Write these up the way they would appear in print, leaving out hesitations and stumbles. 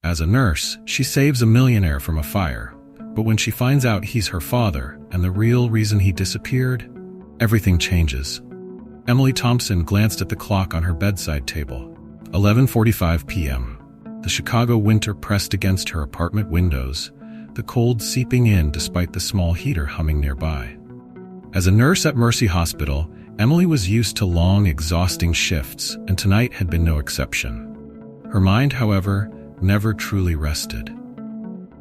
As a nurse, she saves a millionaire from a fire, but when she finds out he's her father and the real reason he disappeared, everything changes. Emily Thompson glanced at the clock on her bedside table. 11:45 p.m. The Chicago winter pressed against her apartment windows, the cold seeping in despite the small heater humming nearby. As a nurse at Mercy Hospital, Emily was used to long, exhausting shifts, and tonight had been no exception. Her mind, however, never truly rested.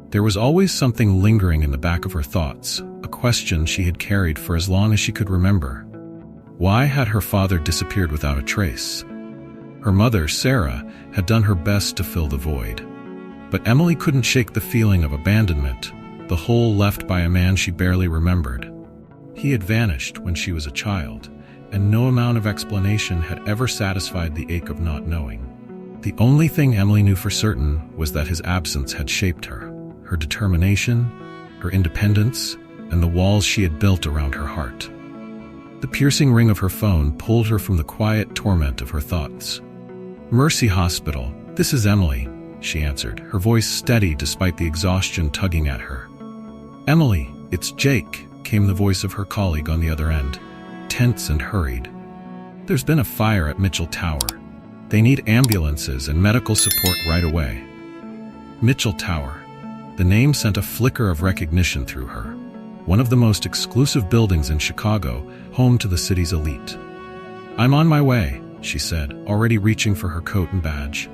There was always something lingering in the back of her thoughts, a question she had carried for as long as she could remember. Why had her father disappeared without a trace? Her mother, Sarah, had done her best to fill the void. But Emily couldn't shake the feeling of abandonment, the hole left by a man she barely remembered. He had vanished when she was a child, and no amount of explanation had ever satisfied the ache of not knowing. The only thing Emily knew for certain was that his absence had shaped her determination, her independence, and the walls she had built around her heart. The piercing ring of her phone pulled her from the quiet torment of her thoughts. "Mercy Hospital, this is Emily," she answered, her voice steady despite the exhaustion tugging at her. "Emily, it's Jake," came the voice of her colleague on the other end, tense and hurried. "There's been a fire at Mitchell Tower. They need ambulances and medical support right away." Mitchell Tower. The name sent a flicker of recognition through her. One of the most exclusive buildings in Chicago, home to the city's elite. "I'm on my way," she said, already reaching for her coat and badge.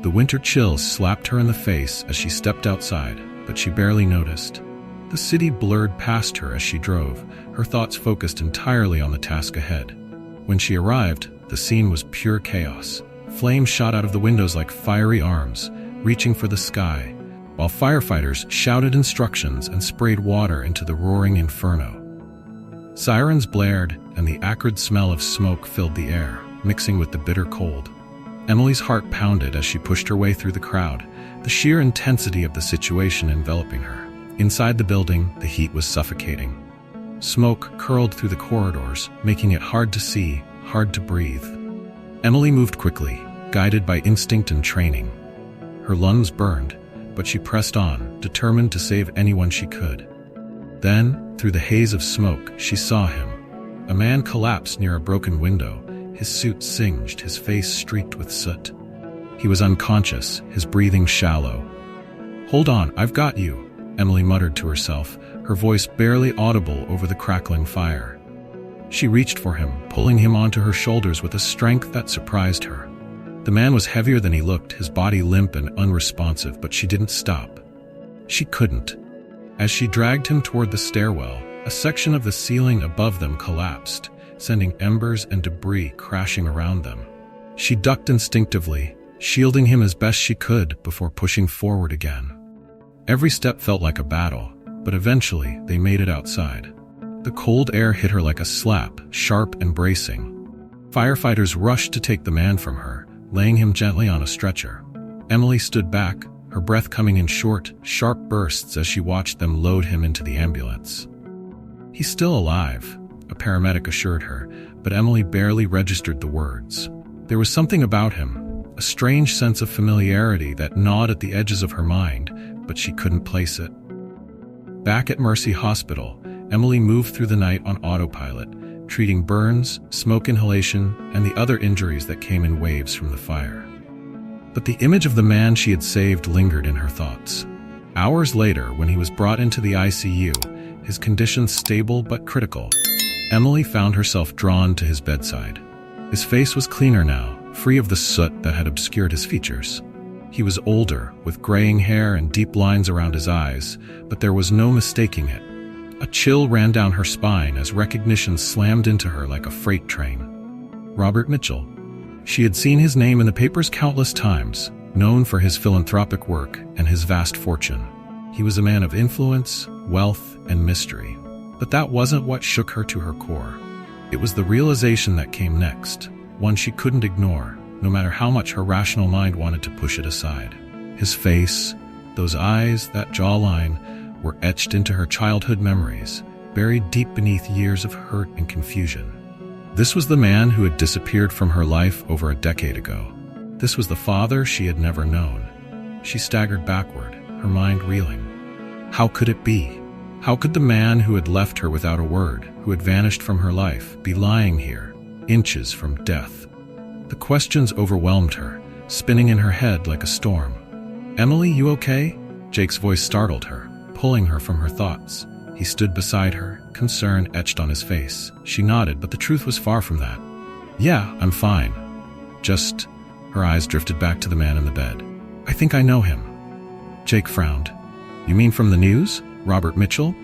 The winter chills slapped her in the face as she stepped outside, but she barely noticed. The city blurred past her as she drove, her thoughts focused entirely on the task ahead. When she arrived, the scene was pure chaos. Flames shot out of the windows like fiery arms, reaching for the sky, while firefighters shouted instructions and sprayed water into the roaring inferno. Sirens blared, and the acrid smell of smoke filled the air, mixing with the bitter cold. Emily's heart pounded as she pushed her way through the crowd, the sheer intensity of the situation enveloping her. Inside the building, the heat was suffocating. Smoke curled through the corridors, making it hard to see, hard to breathe. Emily moved quickly, guided by instinct and training. Her lungs burned, but she pressed on, determined to save anyone she could. Then, through the haze of smoke, she saw him. A man collapsed near a broken window, his suit singed, his face streaked with soot. He was unconscious, his breathing shallow. "Hold on, I've got you," Emily muttered to herself, her voice barely audible over the crackling fire. She reached for him, pulling him onto her shoulders with a strength that surprised her. The man was heavier than he looked, his body limp and unresponsive, but she didn't stop. She couldn't. As she dragged him toward the stairwell, a section of the ceiling above them collapsed, sending embers and debris crashing around them. She ducked instinctively, shielding him as best she could before pushing forward again. Every step felt like a battle, but eventually they made it outside. The cold air hit her like a slap, sharp and bracing. Firefighters rushed to take the man from her, laying him gently on a stretcher. Emily stood back, her breath coming in short, sharp bursts as she watched them load him into the ambulance. "He's still alive," a paramedic assured her, but Emily barely registered the words. There was something about him, a strange sense of familiarity that gnawed at the edges of her mind, but she couldn't place it. Back at Mercy Hospital, Emily moved through the night on autopilot, treating burns, smoke inhalation, and the other injuries that came in waves from the fire. But the image of the man she had saved lingered in her thoughts. Hours later, when he was brought into the ICU, his condition stable but critical, Emily found herself drawn to his bedside. His face was cleaner now, free of the soot that had obscured his features. He was older, with graying hair and deep lines around his eyes, but there was no mistaking it. A chill ran down her spine as recognition slammed into her like a freight train. Robert Mitchell. She had seen his name in the papers countless times, known for his philanthropic work and his vast fortune. He was a man of influence, wealth, and mystery. But that wasn't what shook her to her core. It was the realization that came next, one she couldn't ignore, no matter how much her rational mind wanted to push it aside. His face, those eyes, that jawline, were etched into her childhood memories, buried deep beneath years of hurt and confusion. This was the man who had disappeared from her life over a decade ago. This was the father she had never known. she staggered backward, her mind reeling. How could it be? How could the man who had left her without a word, who had vanished from her life, be lying here, inches from death? The questions overwhelmed her, spinning in her head like a storm. "Emily, you okay?" Jake's voice startled her, pulling her from her thoughts. He stood beside her, concern etched on his face. She nodded, but the truth was far from that. "Yeah, I'm fine. Just..." Her eyes drifted back to the man in the bed. "I think I know him." Jake frowned. "You mean from the news? Robert Mitchell?"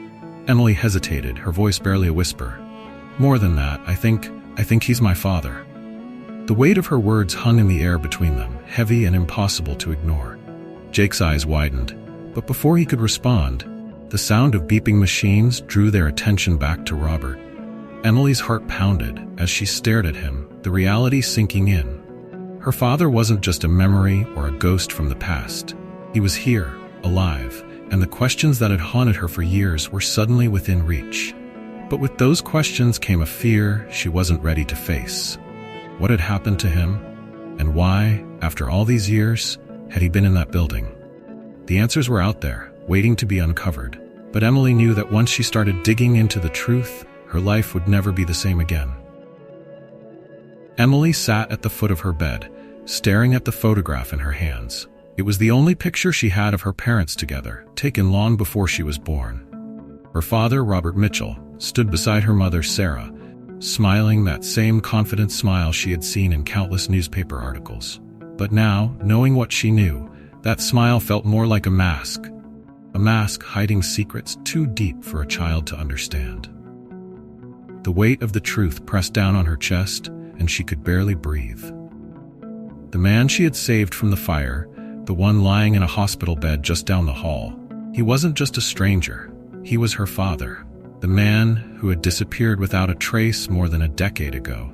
Emily hesitated, her voice barely a whisper. "More than that, I think he's my father." The weight of her words hung in the air between them, heavy and impossible to ignore. Jake's eyes widened, but before he could respond, the sound of beeping machines drew their attention back to Robert. Emily's heart pounded as she stared at him, the reality sinking in. Her father wasn't just a memory or a ghost from the past. He was here, alive, and the questions that had haunted her for years were suddenly within reach. But with those questions came a fear she wasn't ready to face. What had happened to him? And why, after all these years, had he been in that building? The answers were out there, waiting to be uncovered. But Emily knew that once she started digging into the truth, her life would never be the same again. Emily sat at the foot of her bed, staring at the photograph in her hands. It was the only picture she had of her parents together, taken long before she was born. Her father, Robert Mitchell, stood beside her mother, Sarah, smiling that same confident smile she had seen in countless newspaper articles. But now, knowing what she knew, that smile felt more like a mask hiding secrets too deep for a child to understand. The weight of the truth pressed down on her chest, and she could barely breathe. The man she had saved from the fire, the one lying in a hospital bed just down the hall, he wasn't just a stranger, he was her father. The man who had disappeared without a trace more than a decade ago.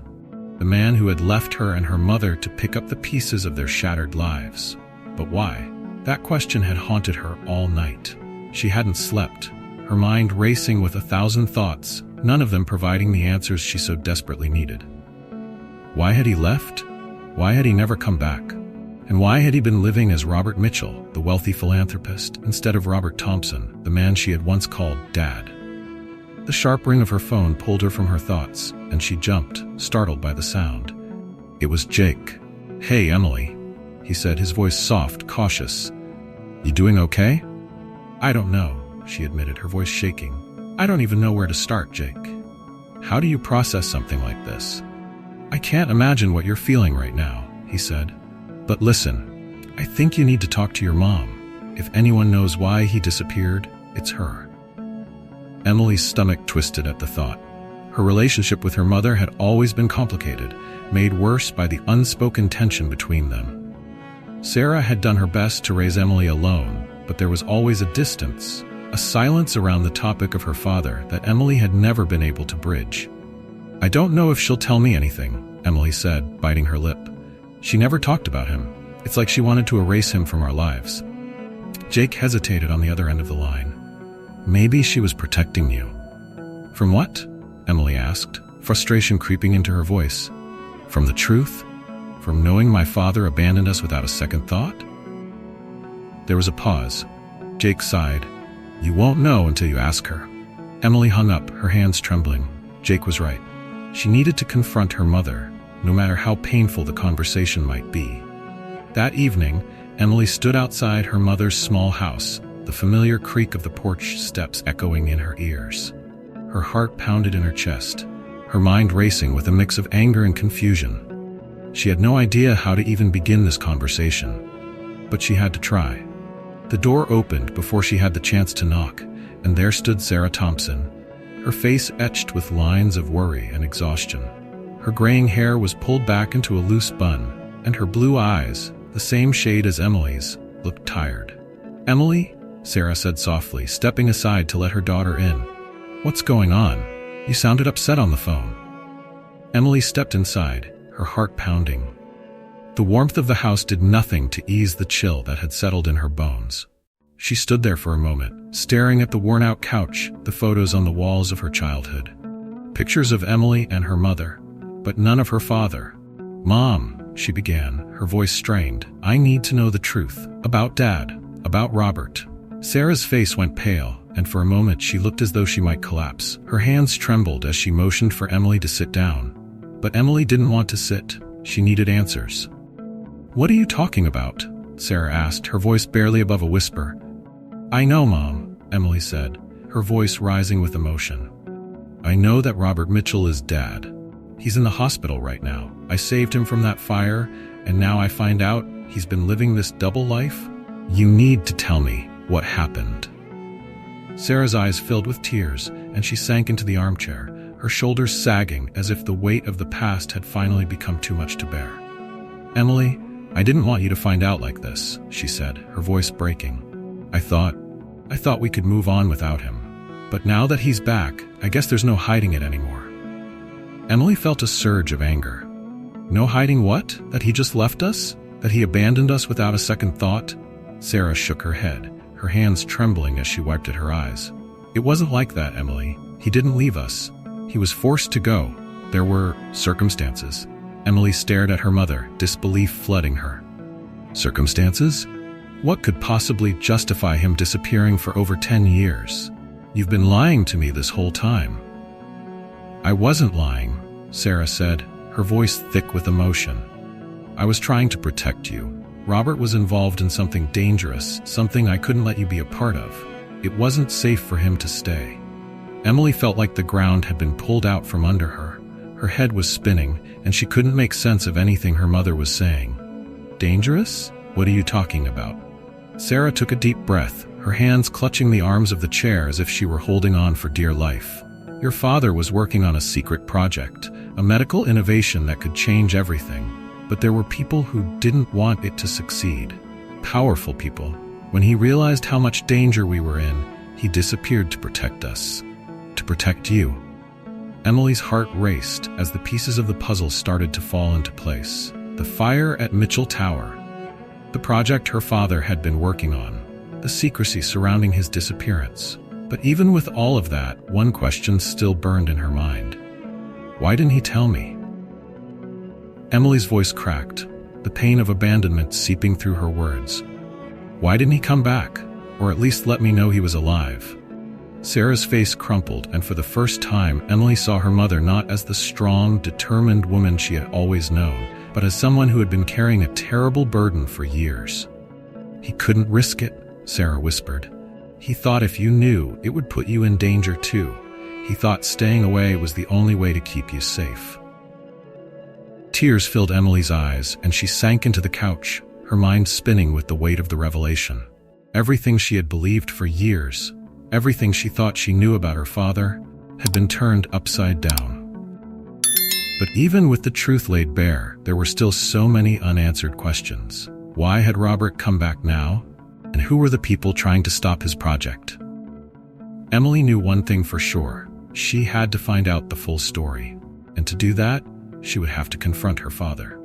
The man who had left her and her mother to pick up the pieces of their shattered lives. But why? That question had haunted her all night. She hadn't slept, her mind racing with 1,000 thoughts, none of them providing the answers she so desperately needed. Why had he left? Why had he never come back? And why had he been living as Robert Mitchell, the wealthy philanthropist, instead of Robert Thompson, the man she had once called Dad? The sharp ring of her phone pulled her from her thoughts, and she jumped, startled by the sound. It was Jake. "Hey, Emily," he said, his voice soft, cautious. "You doing okay?" "I don't know," she admitted, her voice shaking. "I don't even know where to start, Jake. How do you process something like this?" "I can't imagine what you're feeling right now," he said. "But listen, I think you need to talk to your mom. If anyone knows why he disappeared, it's her." Emily's stomach twisted at the thought. Her relationship with her mother had always been complicated, made worse by the unspoken tension between them. Sarah had done her best to raise Emily alone, but there was always a distance, a silence around the topic of her father that Emily had never been able to bridge. "I don't know if she'll tell me anything," Emily said, biting her lip. "She never talked about him. It's like she wanted to erase him from our lives." Jake hesitated on the other end of the line. "Maybe she was protecting you." "From what?" Emily asked, frustration creeping into her voice. "From the truth? From knowing my father abandoned us without a second thought?" There was a pause. Jake sighed. "You won't know until you ask her." Emily hung up, her hands trembling. Jake was right. She needed to confront her mother, no matter how painful the conversation might be. That evening, Emily stood outside her mother's small house, the familiar creak of the porch steps echoing in her ears. Her heart pounded in her chest, her mind racing with a mix of anger and confusion. She had no idea how to even begin this conversation, but she had to try. The door opened before she had the chance to knock, and there stood Sarah Thompson, her face etched with lines of worry and exhaustion. Her graying hair was pulled back into a loose bun, and her blue eyes, the same shade as Emily's, looked tired. "Emily?" Sarah said softly, stepping aside to let her daughter in. "What's going on? You sounded upset on the phone." Emily stepped inside, her heart pounding. The warmth of the house did nothing to ease the chill that had settled in her bones. She stood there for a moment, staring at the worn-out couch, the photos on the walls of her childhood. Pictures of Emily and her mother, but none of her father. "Mom," she began, her voice strained. "I need to know the truth. About Dad. About Robert." Sarah's face went pale, and for a moment she looked as though she might collapse. Her hands trembled as she motioned for Emily to sit down. But Emily didn't want to sit. She needed answers. "What are you talking about?" Sarah asked, her voice barely above a whisper. "I know, Mom," Emily said, her voice rising with emotion. "I know that Robert Mitchell is dead. He's in the hospital right now. I saved him from that fire, and now I find out he's been living this double life. You need to tell me what happened." Sarah's eyes filled with tears, and she sank into the armchair, her shoulders sagging as if the weight of the past had finally become too much to bear. "Emily, I didn't want you to find out like this," she said, her voice breaking. I thought we could move on without him. But now that he's back, I guess there's no hiding it anymore." Emily felt a surge of anger. No hiding what? That he just left us? That he abandoned us without a second thought? Sarah shook her head, her hands trembling as she wiped at her eyes. "It wasn't like that, Emily. He didn't leave us. He was forced to go. There were circumstances." Emily stared at her mother, disbelief flooding her. "Circumstances? What could possibly justify him disappearing for over 10 years? You've been lying to me this whole time." "I wasn't lying," Sarah said, her voice thick with emotion. "I was trying to protect you. Robert was involved in something dangerous, something I couldn't let you be a part of. It wasn't safe for him to stay." Emily felt like the ground had been pulled out from under her. Her head was spinning, and she couldn't make sense of anything her mother was saying. "Dangerous? What are you talking about?" Sarah took a deep breath, her hands clutching the arms of the chair as if she were holding on for dear life. "Your father was working on a secret project, a medical innovation that could change everything. But there were people who didn't want it to succeed. Powerful people. When he realized how much danger we were in, he disappeared to protect us. To protect you." Emily's heart raced as the pieces of the puzzle started to fall into place. The fire at Mitchell Tower. The project her father had been working on. The secrecy surrounding his disappearance. But even with all of that, one question still burned in her mind. Why didn't he tell me? Emily's voice cracked, the pain of abandonment seeping through her words. Why didn't he come back? Or at least let me know he was alive? Sarah's face crumpled, and for the first time, Emily saw her mother not as the strong, determined woman she had always known, but as someone who had been carrying a terrible burden for years. "He couldn't risk it," Sarah whispered. "He thought if you knew, it would put you in danger too. He thought staying away was the only way to keep you safe." Tears filled Emily's eyes, and she sank into the couch, her mind spinning with the weight of the revelation. Everything she had believed for years, everything she thought she knew about her father, had been turned upside down. But even with the truth laid bare, there were still so many unanswered questions. Why had Robert come back now? And who were the people trying to stop his project? Emily knew one thing for sure. She had to find out the full story. And to do that, she would have to confront her father.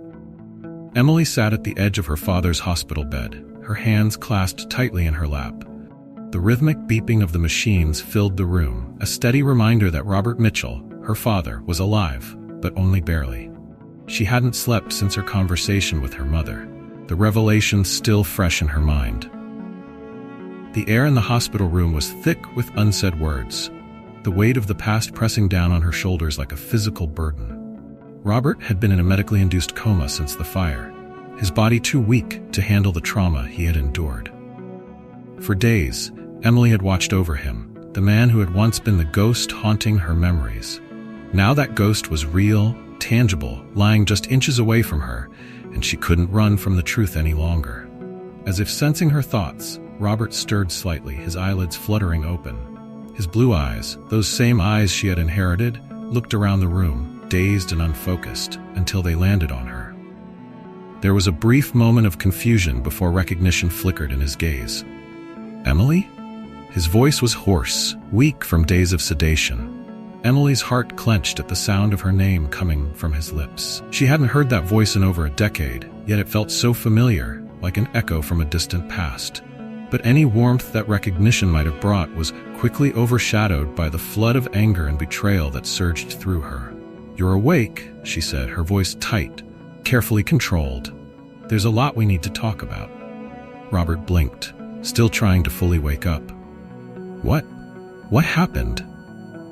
Emily sat at the edge of her father's hospital bed, her hands clasped tightly in her lap. The rhythmic beeping of the machines filled the room, a steady reminder that Robert Mitchell, her father, was alive, but only barely. She hadn't slept since her conversation with her mother, the revelation still fresh in her mind. The air in the hospital room was thick with unsaid words, the weight of the past pressing down on her shoulders like a physical burden. Robert had been in a medically induced coma since the fire, his body too weak to handle the trauma he had endured. For days, Emily had watched over him, the man who had once been the ghost haunting her memories. Now that ghost was real, tangible, lying just inches away from her, and she couldn't run from the truth any longer. As if sensing her thoughts, Robert stirred slightly, his eyelids fluttering open. His blue eyes, those same eyes she had inherited, looked around the room, dazed and unfocused, until they landed on her. There was a brief moment of confusion before recognition flickered in his gaze. "Emily?" His voice was hoarse, weak from days of sedation. Emily's heart clenched at the sound of her name coming from his lips. She hadn't heard that voice in over a decade, yet it felt so familiar, like an echo from a distant past. But any warmth that recognition might have brought was quickly overshadowed by the flood of anger and betrayal that surged through her. "You're awake," she said, her voice tight, carefully controlled. There's a lot we need to talk about. Robert blinked, still trying to fully wake up. What? What happened?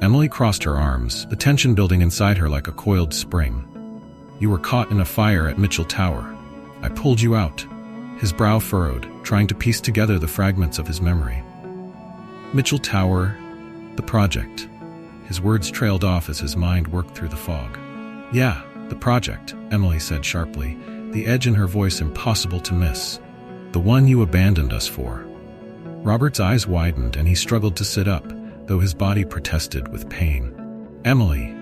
Emily crossed her arms, the tension building inside her like a coiled spring. You were caught in a fire at Mitchell Tower. I pulled you out. His brow furrowed, trying to piece together the fragments of his memory. Mitchell Tower, the project. His words trailed off as his mind worked through the fog. Yeah, the project, Emily said sharply, the edge in her voice impossible to miss. The one you abandoned us for. Robert's eyes widened and he struggled to sit up, though his body protested with pain. Emily,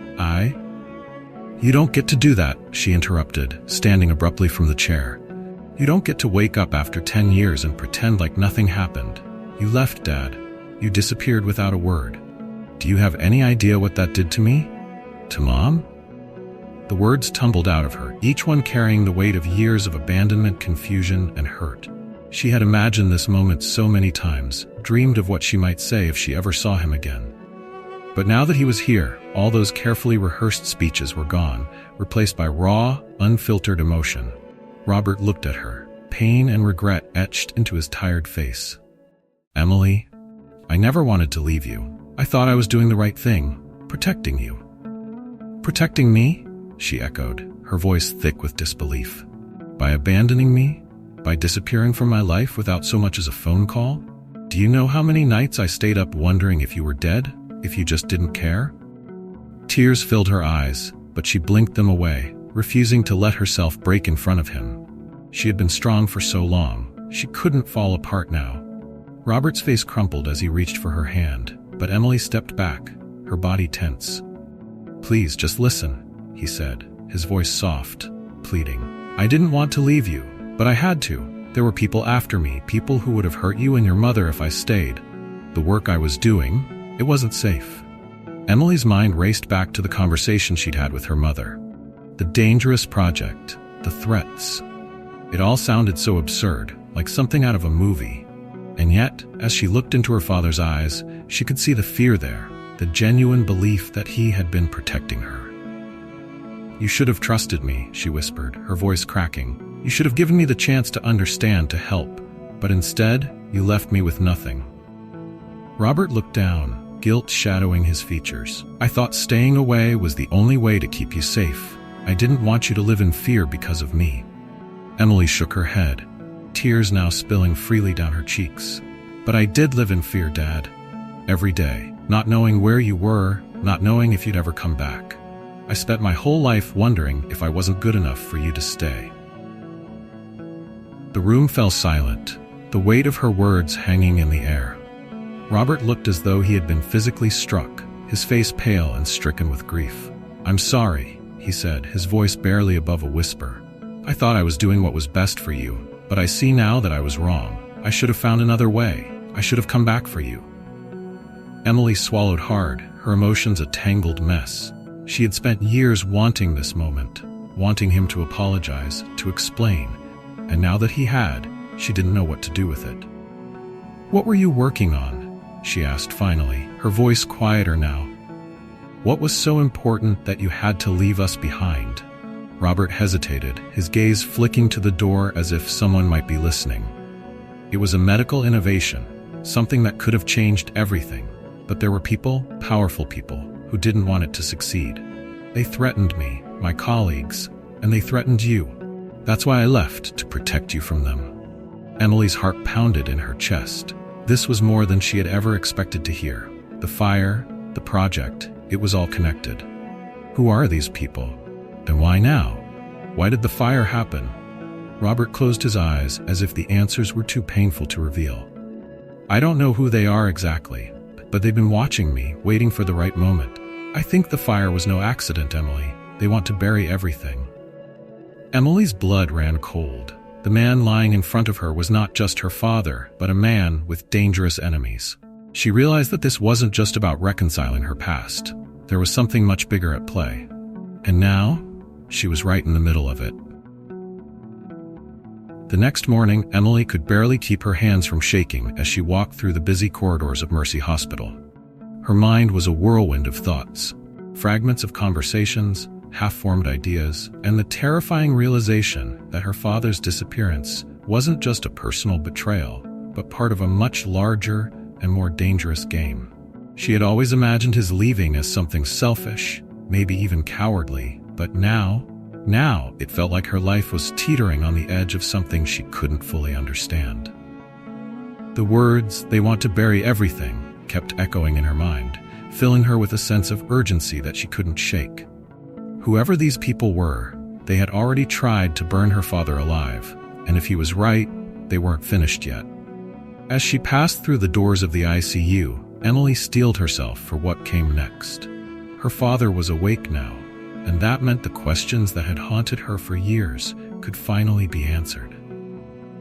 You don't get to do that, she interrupted, standing abruptly from the chair. You don't get to wake up after 10 years and pretend like nothing happened. You left, Dad. You disappeared without a word. Do you have any idea what that did to me? To Mom? The words tumbled out of her, each one carrying the weight of years of abandonment, confusion, and hurt. She had imagined this moment so many times, dreamed of what she might say if she ever saw him again. But now that he was here, all those carefully rehearsed speeches were gone, replaced by raw, unfiltered emotion. Robert looked at her, pain and regret etched into his tired face. Emily, I never wanted to leave you. I thought I was doing the right thing, protecting you. Protecting me? She echoed, her voice thick with disbelief. By abandoning me? By disappearing from my life without so much as a phone call? Do you know how many nights I stayed up wondering if you were dead? If you just didn't care? Tears filled her eyes, but she blinked them away, refusing to let herself break in front of him. She had been strong for so long, she couldn't fall apart now. Robert's face crumpled as he reached for her hand, but Emily stepped back, her body tense. Please, just listen, he said, his voice soft, pleading. I didn't want to leave you, but I had to. There were people after me, people who would have hurt you and your mother if I stayed. The work I was doing, it wasn't safe. Emily's mind raced back to the conversation she'd had with her mother. The dangerous project, the threats. It all sounded so absurd, like something out of a movie. And yet, as she looked into her father's eyes, she could see the fear there, the genuine belief that he had been protecting her. You should have trusted me, she whispered, her voice cracking. You should have given me the chance to understand, to help. But instead, you left me with nothing. Robert looked down, guilt shadowing his features. I thought staying away was the only way to keep you safe. I didn't want you to live in fear because of me. Emily shook her head, tears now spilling freely down her cheeks. But I did live in fear, Dad. Every day, not knowing where you were, not knowing if you'd ever come back. I spent my whole life wondering if I wasn't good enough for you to stay. The room fell silent, the weight of her words hanging in the air. Robert looked as though he had been physically struck, his face pale and stricken with grief. I'm sorry, he said, his voice barely above a whisper. I thought I was doing what was best for you, but I see now that I was wrong. I should have found another way. I should have come back for you. Emily swallowed hard, her emotions a tangled mess. She had spent years wanting this moment, wanting him to apologize, to explain, and now that he had, she didn't know what to do with it. What were you working on? She asked finally, her voice quieter now. What was so important that you had to leave us behind? Robert hesitated, his gaze flicking to the door as if someone might be listening. It was a medical innovation, something that could have changed everything, but there were people, powerful people, who didn't want it to succeed. They threatened me, my colleagues, and they threatened you. That's why I left, to protect you from them. Emily's heart pounded in her chest. This was more than she had ever expected to hear. The fire, the project, it was all connected. Who are these people? And why now? Why did the fire happen? Robert closed his eyes as if the answers were too painful to reveal. I don't know who they are exactly, but they've been watching me, waiting for the right moment. I think the fire was no accident, Emily. They want to bury everything. Emily's blood ran cold. The man lying in front of her was not just her father, but a man with dangerous enemies. She realized that this wasn't just about reconciling her past. There was something much bigger at play. And now, she was right in the middle of it. The next morning, Emily could barely keep her hands from shaking as she walked through the busy corridors of Mercy Hospital. Her mind was a whirlwind of thoughts, fragments of conversations, half-formed ideas, and the terrifying realization that her father's disappearance wasn't just a personal betrayal, but part of a much larger and more dangerous game. She had always imagined his leaving as something selfish, maybe even cowardly, but now it felt like her life was teetering on the edge of something she couldn't fully understand. The words, "they want to bury everything," kept echoing in her mind, filling her with a sense of urgency that she couldn't shake. Whoever these people were, they had already tried to burn her father alive, and if he was right, they weren't finished yet. As she passed through the doors of the ICU, Emily steeled herself for what came next. Her father was awake now, and that meant the questions that had haunted her for years could finally be answered.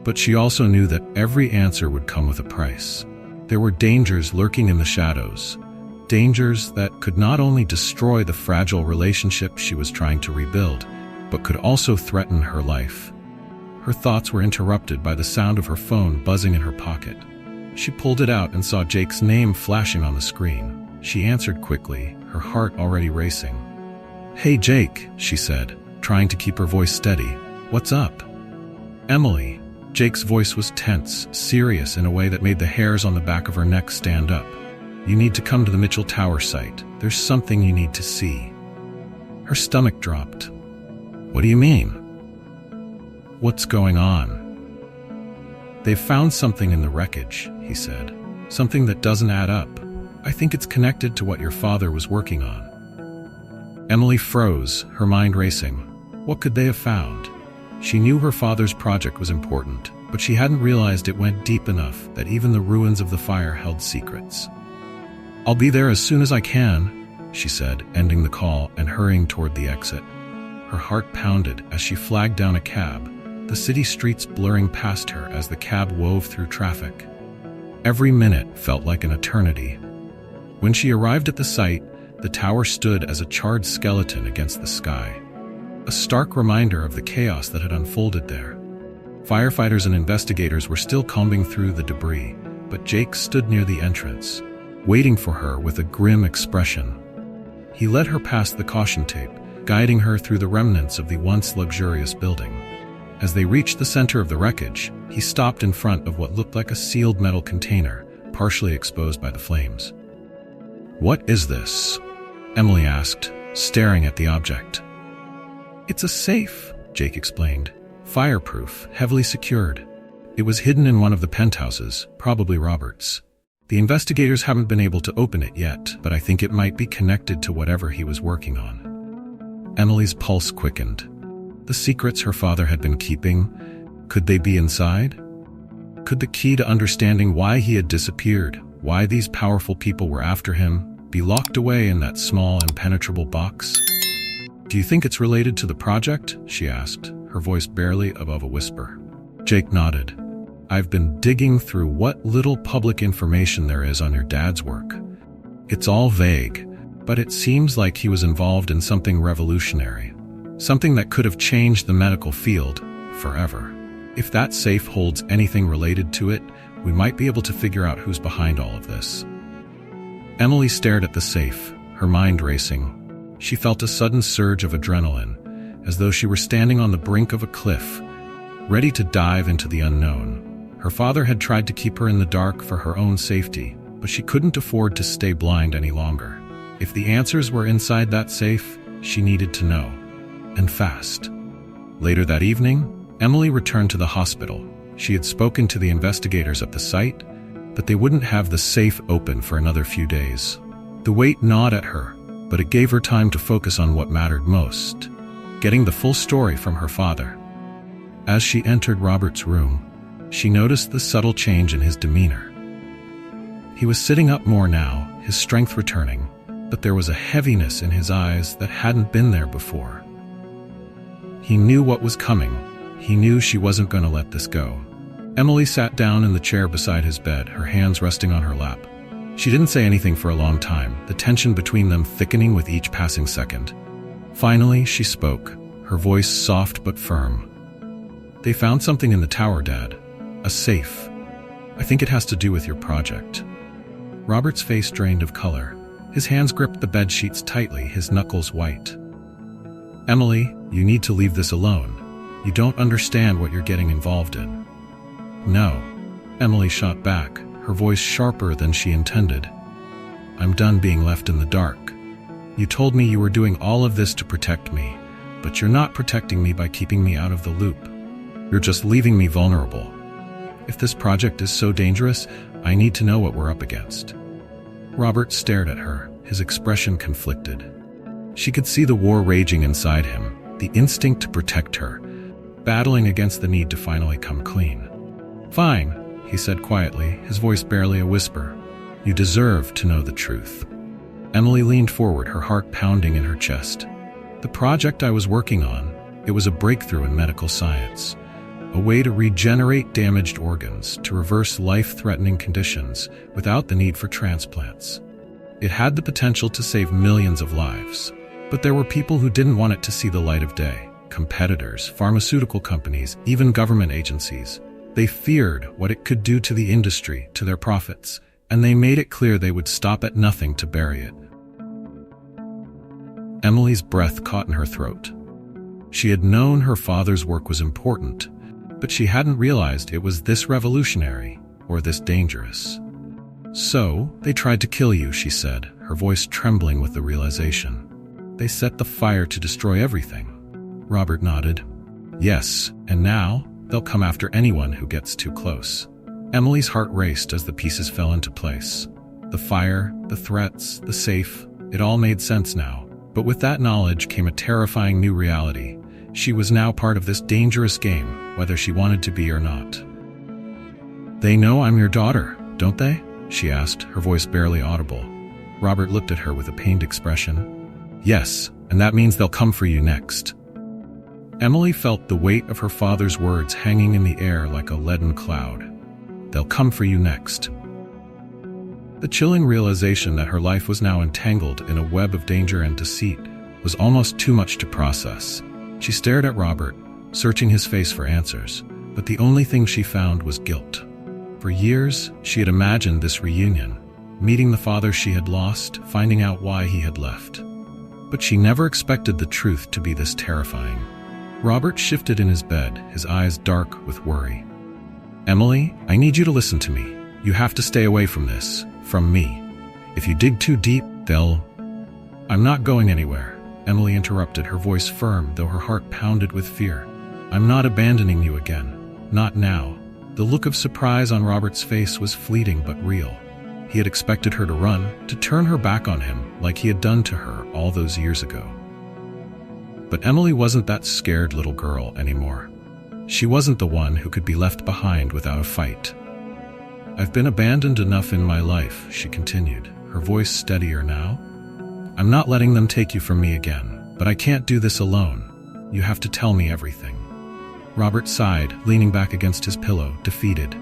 But she also knew that every answer would come with a price. There were dangers lurking in the shadows, dangers that could not only destroy the fragile relationship she was trying to rebuild, but could also threaten her life. Her thoughts were interrupted by the sound of her phone buzzing in her pocket. She pulled it out and saw Jake's name flashing on the screen. She answered quickly, her heart already racing. "Hey Jake," she said, trying to keep her voice steady. "What's up?" "Emily." Jake's voice was tense, serious in a way that made the hairs on the back of her neck stand up. "You need to come to the Mitchell Tower site. There's something you need to see." Her stomach dropped. "What do you mean?" "What's going on?" "They've found something in the wreckage," he said. "Something that doesn't add up. I think it's connected to what your father was working on." Emily froze, her mind racing. What could they have found? She knew her father's project was important, but she hadn't realized it went deep enough that even the ruins of the fire held secrets. "I'll be there as soon as I can," she said, ending the call and hurrying toward the exit. Her heart pounded as she flagged down a cab, the city streets blurring past her as the cab wove through traffic. Every minute felt like an eternity. When she arrived at the site, the tower stood as a charred skeleton against the sky, a stark reminder of the chaos that had unfolded there. Firefighters and investigators were still combing through the debris, but Jake stood near the entrance, waiting for her with a grim expression. He led her past the caution tape, guiding her through the remnants of the once luxurious building. As they reached the center of the wreckage, he stopped in front of what looked like a sealed metal container, partially exposed by the flames. "What is this?" Emily asked, staring at the object. "It's a safe," Jake explained. "Fireproof, heavily secured. It was hidden in one of the penthouses, probably Robert's. The investigators haven't been able to open it yet, but I think it might be connected to whatever he was working on." Emily's pulse quickened. The secrets her father had been keeping, could they be inside? Could the key to understanding why he had disappeared, why these powerful people were after him, be locked away in that small, impenetrable box? "Do you think it's related to the project?" she asked, her voice barely above a whisper. Jake nodded. "I've been digging through what little public information there is on your dad's work. It's all vague, but it seems like he was involved in something revolutionary, something that could have changed the medical field forever. If that safe holds anything related to it, we might be able to figure out who's behind all of this." Emily stared at the safe, her mind racing. She felt a sudden surge of adrenaline, as though she were standing on the brink of a cliff, ready to dive into the unknown. Her father had tried to keep her in the dark for her own safety, but she couldn't afford to stay blind any longer. If the answers were inside that safe, she needed to know. And fast. Later that evening, Emily returned to the hospital. She had spoken to the investigators at the site, but they wouldn't have the safe open for another few days. The weight gnawed at her, but it gave her time to focus on what mattered most, getting the full story from her father. As she entered Robert's room, she noticed the subtle change in his demeanor. He was sitting up more now, his strength returning, but there was a heaviness in his eyes that hadn't been there before. He knew what was coming. He knew she wasn't going to let this go. Emily sat down in the chair beside his bed, her hands resting on her lap. She didn't say anything for a long time, the tension between them thickening with each passing second. Finally, she spoke, her voice soft but firm. "They found something in the tower, Dad. A safe. I think it has to do with your project." Robert's face drained of color. His hands gripped the bed sheets tightly, his knuckles white. Emily, you need to leave this alone. You don't understand what you're getting involved in. No, Emily shot back, her voice sharper than she intended. I'm done being left in the dark. You told me you were doing all of this to protect me, but you're not protecting me by keeping me out of the loop. You're just leaving me vulnerable. If this project is so dangerous, I need to know what we're up against. Robert stared at her, his expression conflicted. She could see the war raging inside him, the instinct to protect her, battling against the need to finally come clean. Fine, he said quietly, his voice barely a whisper. You deserve to know the truth. Emily leaned forward, her heart pounding in her chest. The project I was working on, it was a breakthrough in medical science. A way to regenerate damaged organs, to reverse life-threatening conditions without the need for transplants. It had the potential to save millions of lives. But there were people who didn't want it to see the light of day. Competitors, pharmaceutical companies, even government agencies. They feared what it could do to the industry, to their profits, and they made it clear they would stop at nothing to bury it. Emily's breath caught in her throat. She had known her father's work was important, but she hadn't realized it was this revolutionary or this dangerous. So, they tried to kill you, she said, her voice trembling with the realization. They set the fire to destroy everything. Robert nodded. Yes, and now they'll come after anyone who gets too close. Emily's heart raced as the pieces fell into place. The fire, the threats, the safe, it all made sense now. But with that knowledge came a terrifying new reality. She was now part of this dangerous game, whether she wanted to be or not. They know I'm your daughter, don't they? She asked, her voice barely audible. Robert looked at her with a pained expression. Yes, and that means they'll come for you next. Emily felt the weight of her father's words hanging in the air like a leaden cloud. They'll come for you next. The chilling realization that her life was now entangled in a web of danger and deceit was almost too much to process. She stared at Robert, searching his face for answers, but the only thing she found was guilt. For years, she had imagined this reunion, meeting the father she had lost, finding out why he had left. But she never expected the truth to be this terrifying. Robert shifted in his bed, his eyes dark with worry. Emily, I need you to listen to me. You have to stay away from this, from me. If you dig too deep, they'll... I'm not going anywhere, Emily interrupted, her voice firm, though her heart pounded with fear. I'm not abandoning you again. Not now. The look of surprise on Robert's face was fleeting but real. He had expected her to run, to turn her back on him, like he had done to her all those years ago. But Emily wasn't that scared little girl anymore. She wasn't the one who could be left behind without a fight. I've been abandoned enough in my life, she continued, her voice steadier now. I'm not letting them take you from me again, but I can't do this alone. You have to tell me everything. Robert sighed, leaning back against his pillow, defeated.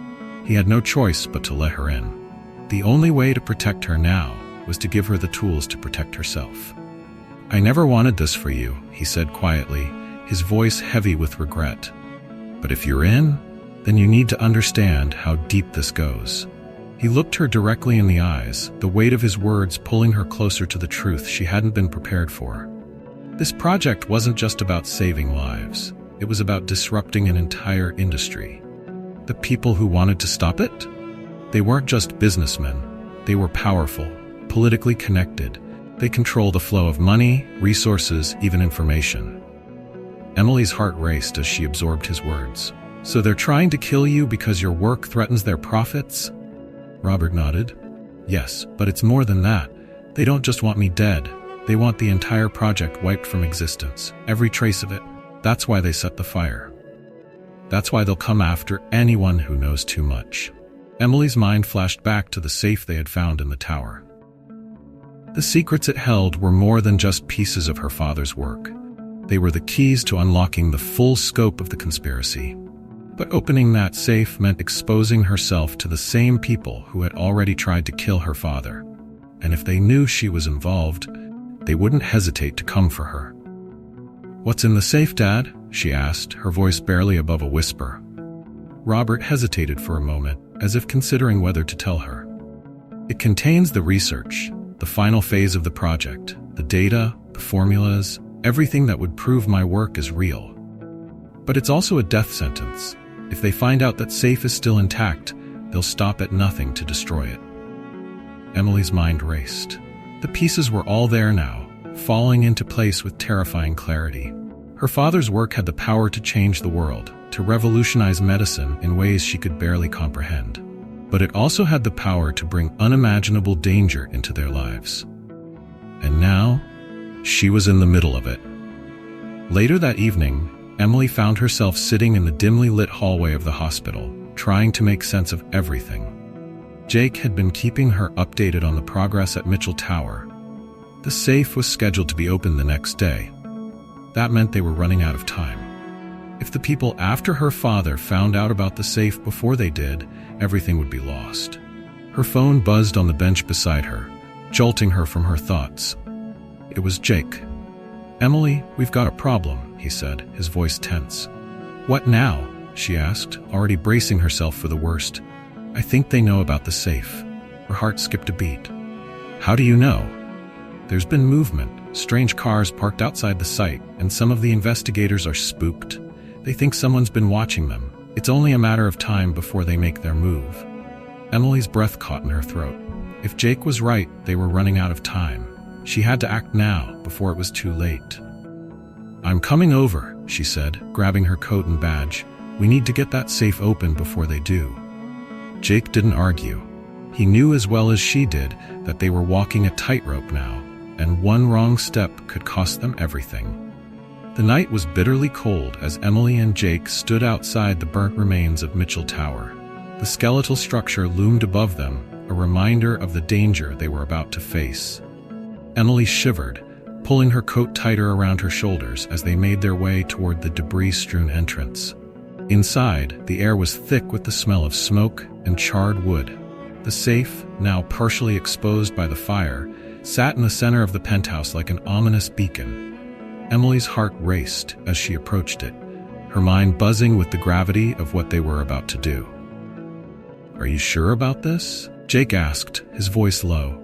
He had no choice but to let her in. The only way to protect her now was to give her the tools to protect herself. I never wanted this for you, he said quietly, his voice heavy with regret. But if you're in, then you need to understand how deep this goes. He looked her directly in the eyes, the weight of his words pulling her closer to the truth she hadn't been prepared for. This project wasn't just about saving lives. It was about disrupting an entire industry. The people who wanted to stop it? They weren't just businessmen. They were powerful, politically connected. They control the flow of money, resources, even information. Emily's heart raced as she absorbed his words. So they're trying to kill you because your work threatens their profits? Robert nodded. Yes, but it's more than that. They don't just want me dead. They want the entire project wiped from existence, every trace of it. That's why they set the fire. That's why they'll come after anyone who knows too much. Emily's mind flashed back to the safe they had found in the tower. The secrets it held were more than just pieces of her father's work. They were the keys to unlocking the full scope of the conspiracy. But opening that safe meant exposing herself to the same people who had already tried to kill her father. And if they knew she was involved, they wouldn't hesitate to come for her. What's in the safe, Dad? She asked, her voice barely above a whisper. Robert hesitated for a moment, as if considering whether to tell her. It contains the research, the final phase of the project, the data, the formulas, everything that would prove my work is real. But it's also a death sentence. If they find out that safe is still intact, they'll stop at nothing to destroy it. Emily's mind raced. The pieces were all there now, falling into place with terrifying clarity. Her father's work had the power to change the world, to revolutionize medicine in ways she could barely comprehend. But it also had the power to bring unimaginable danger into their lives. And now, she was in the middle of it. Later that evening, Emily found herself sitting in the dimly lit hallway of the hospital, trying to make sense of everything. Jake had been keeping her updated on the progress at Mitchell Tower. The safe was scheduled to be opened the next day. That meant they were running out of time. If the people after her father found out about the safe before they did, everything would be lost. Her phone buzzed on the bench beside her, jolting her from her thoughts. It was Jake. "Emily, we've got a problem," he said, his voice tense. "What now?" she asked, already bracing herself for the worst. "I think they know about the safe." Her heart skipped a beat. "How do you know?" "There's been movement, strange cars parked outside the site, and some of the investigators are spooked. They think someone's been watching them. It's only a matter of time before they make their move." Emily's breath caught in her throat. If Jake was right, they were running out of time. She had to act now, before it was too late. "I'm coming over," she said, grabbing her coat and badge. "We need to get that safe open before they do." Jake didn't argue. He knew as well as she did that they were walking a tightrope now, and one wrong step could cost them everything. The night was bitterly cold as Emily and Jake stood outside the burnt remains of Mitchell Tower. The skeletal structure loomed above them, a reminder of the danger they were about to face. Emily shivered, pulling her coat tighter around her shoulders as they made their way toward the debris-strewn entrance. Inside, the air was thick with the smell of smoke and charred wood. The safe, now partially exposed by the fire, sat in the center of the penthouse like an ominous beacon. Emily's heart raced as she approached it, her mind buzzing with the gravity of what they were about to do. "Are you sure about this?" Jake asked, his voice low.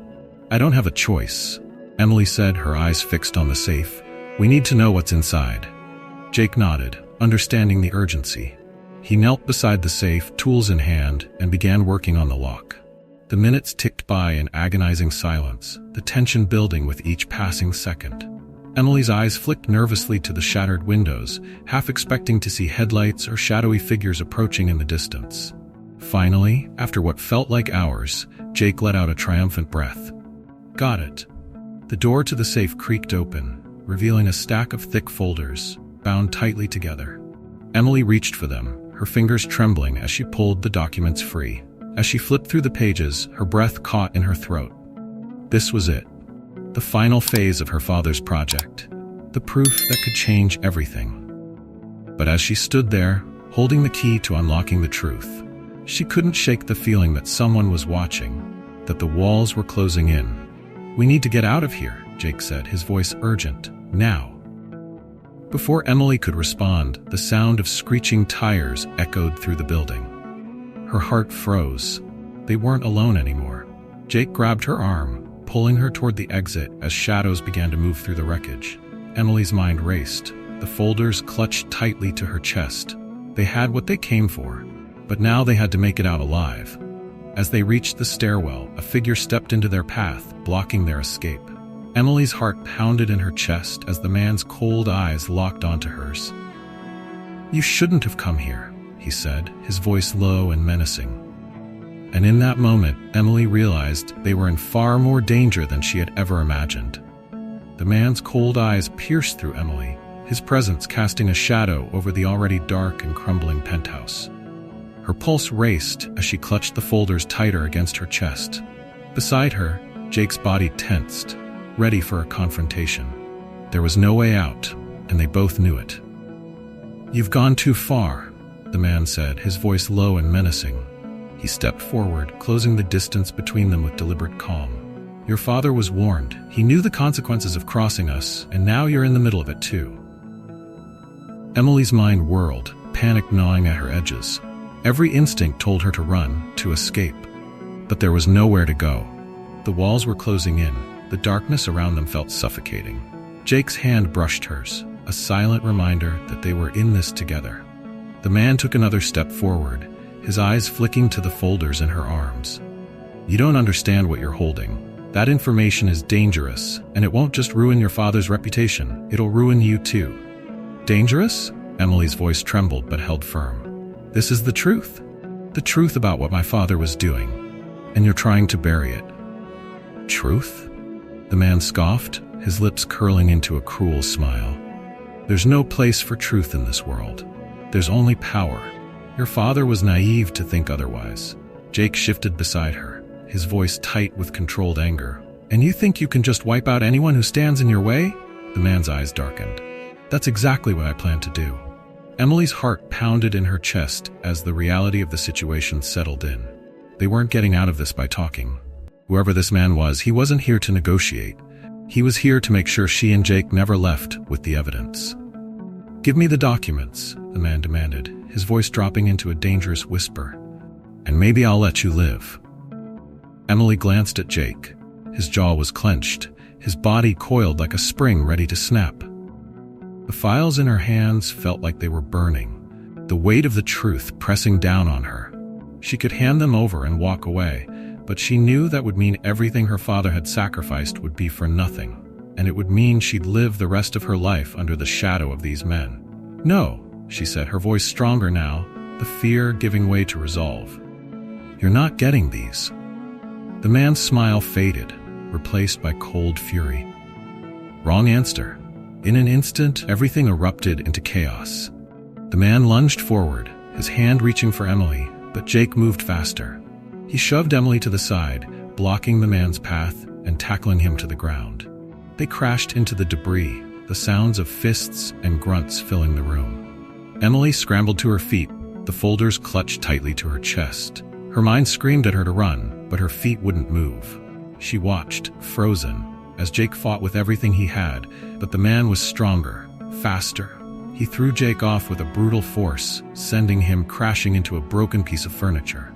"I don't have a choice," Emily said, her eyes fixed on the safe. "We need to know what's inside." Jake nodded, understanding the urgency. He knelt beside the safe, tools in hand, and began working on the lock. The minutes ticked by in agonizing silence, the tension building with each passing second. Emily's eyes flicked nervously to the shattered windows, half expecting to see headlights or shadowy figures approaching in the distance. Finally, after what felt like hours, Jake let out a triumphant breath. "Got it." The door to the safe creaked open, revealing a stack of thick folders, bound tightly together. Emily reached for them, her fingers trembling as she pulled the documents free. As she flipped through the pages, her breath caught in her throat. This was it. The final phase of her father's project. The proof that could change everything. But as she stood there, holding the key to unlocking the truth, she couldn't shake the feeling that someone was watching, that the walls were closing in. "We need to get out of here," Jake said, his voice urgent. "Now." Before Emily could respond, the sound of screeching tires echoed through the building. Her heart froze. They weren't alone anymore. Jake grabbed her arm, pulling her toward the exit as shadows began to move through the wreckage. Emily's mind raced. The folders clutched tightly to her chest. They had what they came for, but now they had to make it out alive. As they reached the stairwell, a figure stepped into their path, blocking their escape. Emily's heart pounded in her chest as the man's cold eyes locked onto hers. "You shouldn't have come here," he said, his voice low and menacing. And in that moment, Emily realized they were in far more danger than she had ever imagined. The man's cold eyes pierced through Emily, his presence casting a shadow over the already dark and crumbling penthouse. Her pulse raced as she clutched the folders tighter against her chest. Beside her, Jake's body tensed, ready for a confrontation. There was no way out, and they both knew it. "You've gone too far," the man said, his voice low and menacing. He stepped forward, closing the distance between them with deliberate calm. "Your father was warned. He knew the consequences of crossing us, and now you're in the middle of it too." Emily's mind whirled, panic gnawing at her edges. Every instinct told her to run, to escape. But there was nowhere to go. The walls were closing in. The darkness around them felt suffocating. Jake's hand brushed hers, a silent reminder that they were in this together. The man took another step forward, his eyes flicking to the folders in her arms. "You don't understand what you're holding. That information is dangerous, and it won't just ruin your father's reputation, it'll ruin you too." "Dangerous?" Emily's voice trembled but held firm. "This is the truth. The truth about what my father was doing, and you're trying to bury it." "Truth?" The man scoffed, his lips curling into a cruel smile. "There's no place for truth in this world. There's only power. Your father was naive to think otherwise." Jake shifted beside her, his voice tight with controlled anger. "And you think you can just wipe out anyone who stands in your way?" The man's eyes darkened. "That's exactly what I plan to do." Emily's heart pounded in her chest as the reality of the situation settled in. They weren't getting out of this by talking. Whoever this man was, he wasn't here to negotiate. He was here to make sure she and Jake never left with the evidence. "Give me the documents," the man demanded, his voice dropping into a dangerous whisper. "And maybe I'll let you live." Emily glanced at Jake. His jaw was clenched, his body coiled like a spring ready to snap. The files in her hands felt like they were burning, the weight of the truth pressing down on her. She could hand them over and walk away, but she knew that would mean everything her father had sacrificed would be for nothing, and it would mean she'd live the rest of her life under the shadow of these men. "No," she said, her voice stronger now, the fear giving way to resolve. "You're not getting these." The man's smile faded, replaced by cold fury. "Wrong answer." In an instant, everything erupted into chaos. The man lunged forward, his hand reaching for Emily, but Jake moved faster. He shoved Emily to the side, blocking the man's path and tackling him to the ground. They crashed into the debris, the sounds of fists and grunts filling the room. Emily scrambled to her feet, the folders clutched tightly to her chest. Her mind screamed at her to run, but her feet wouldn't move. She watched, frozen, as Jake fought with everything he had, but the man was stronger, faster. He threw Jake off with a brutal force, sending him crashing into a broken piece of furniture.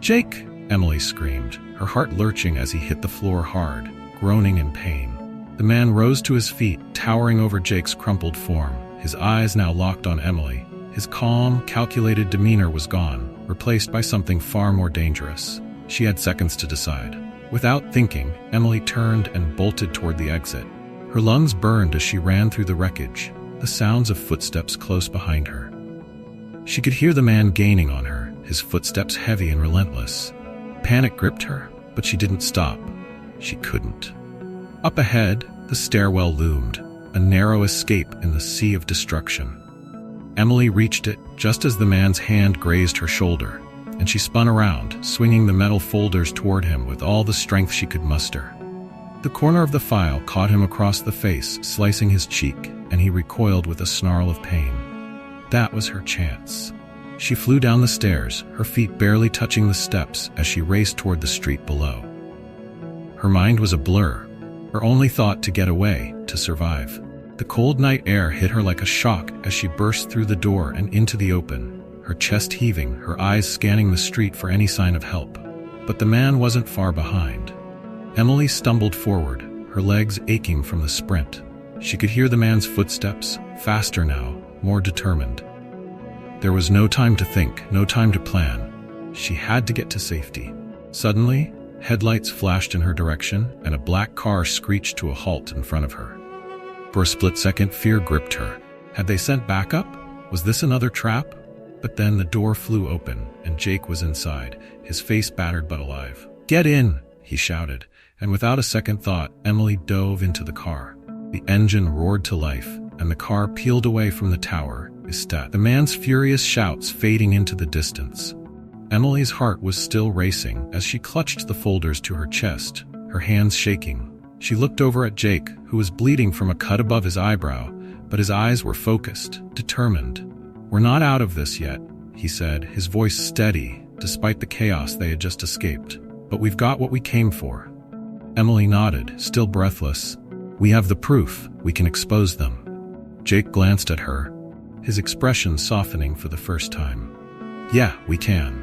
"Jake!" Emily screamed, her heart lurching as he hit the floor hard, groaning in pain. The man rose to his feet, towering over Jake's crumpled form, his eyes now locked on Emily. His calm, calculated demeanor was gone, replaced by something far more dangerous. She had seconds to decide. Without thinking, Emily turned and bolted toward the exit. Her lungs burned as she ran through the wreckage, the sounds of footsteps close behind her. She could hear the man gaining on her, his footsteps heavy and relentless. Panic gripped her, but she didn't stop. She couldn't. Up ahead, the stairwell loomed, a narrow escape in the sea of destruction. Emily reached it just as the man's hand grazed her shoulder, and she spun around, swinging the metal folders toward him with all the strength she could muster. The corner of the file caught him across the face, slicing his cheek, and he recoiled with a snarl of pain. That was her chance. She flew down the stairs, her feet barely touching the steps as she raced toward the street below. Her mind was a blur, her only thought to get away, to survive. The cold night air hit her like a shock as she burst through the door and into the open, her chest heaving, her eyes scanning the street for any sign of help. But the man wasn't far behind. Emily stumbled forward, her legs aching from the sprint. She could hear the man's footsteps, faster now, more determined. There was no time to think, no time to plan. She had to get to safety. Suddenly, headlights flashed in her direction, and a black car screeched to a halt in front of her. For a split second, fear gripped her. Had they sent backup? Was this another trap? But then the door flew open, and Jake was inside, his face battered but alive. "Get in!" he shouted, and without a second thought, Emily dove into the car. The engine roared to life, and the car peeled away from the tower, the man's furious shouts fading into the distance. Emily's heart was still racing as she clutched the folders to her chest, her hands shaking. She looked over at Jake, who was bleeding from a cut above his eyebrow, but his eyes were focused, determined. "We're not out of this yet," he said, his voice steady, despite the chaos they had just escaped. "But we've got what we came for." Emily nodded, still breathless. "We have the proof. We can expose them." Jake glanced at her, his expression softening for the first time. "Yeah, we can."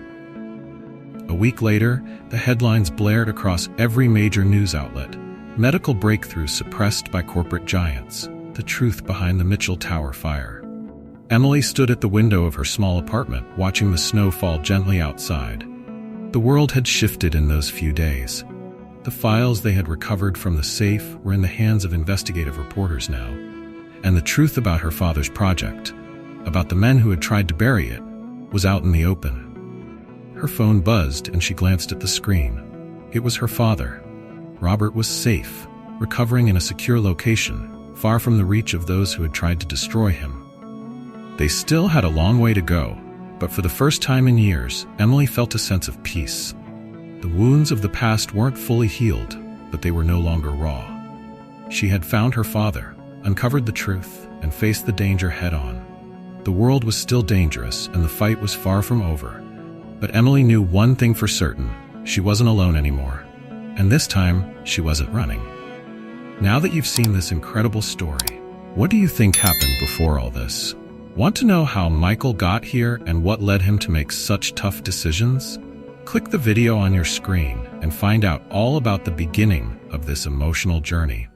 A week later, the headlines blared across every major news outlet. Medical breakthroughs suppressed by corporate giants. The truth behind the Mitchell Tower fire. Emily stood at the window of her small apartment, watching the snow fall gently outside. The world had shifted in those few days. The files they had recovered from the safe were in the hands of investigative reporters now. And the truth about her father's project, about the men who had tried to bury it, was out in the open. Her phone buzzed and she glanced at the screen. It was her father. Robert was safe, recovering in a secure location, far from the reach of those who had tried to destroy him. They still had a long way to go, but for the first time in years, Emily felt a sense of peace. The wounds of the past weren't fully healed, but they were no longer raw. She had found her father, uncovered the truth, and faced the danger head-on. The world was still dangerous, and the fight was far from over. But Emily knew one thing for certain: she wasn't alone anymore. And this time, she wasn't running. Now that you've seen this incredible story, what do you think happened before all this? Want to know how Michael got here and what led him to make such tough decisions? Click the video on your screen and find out all about the beginning of this emotional journey.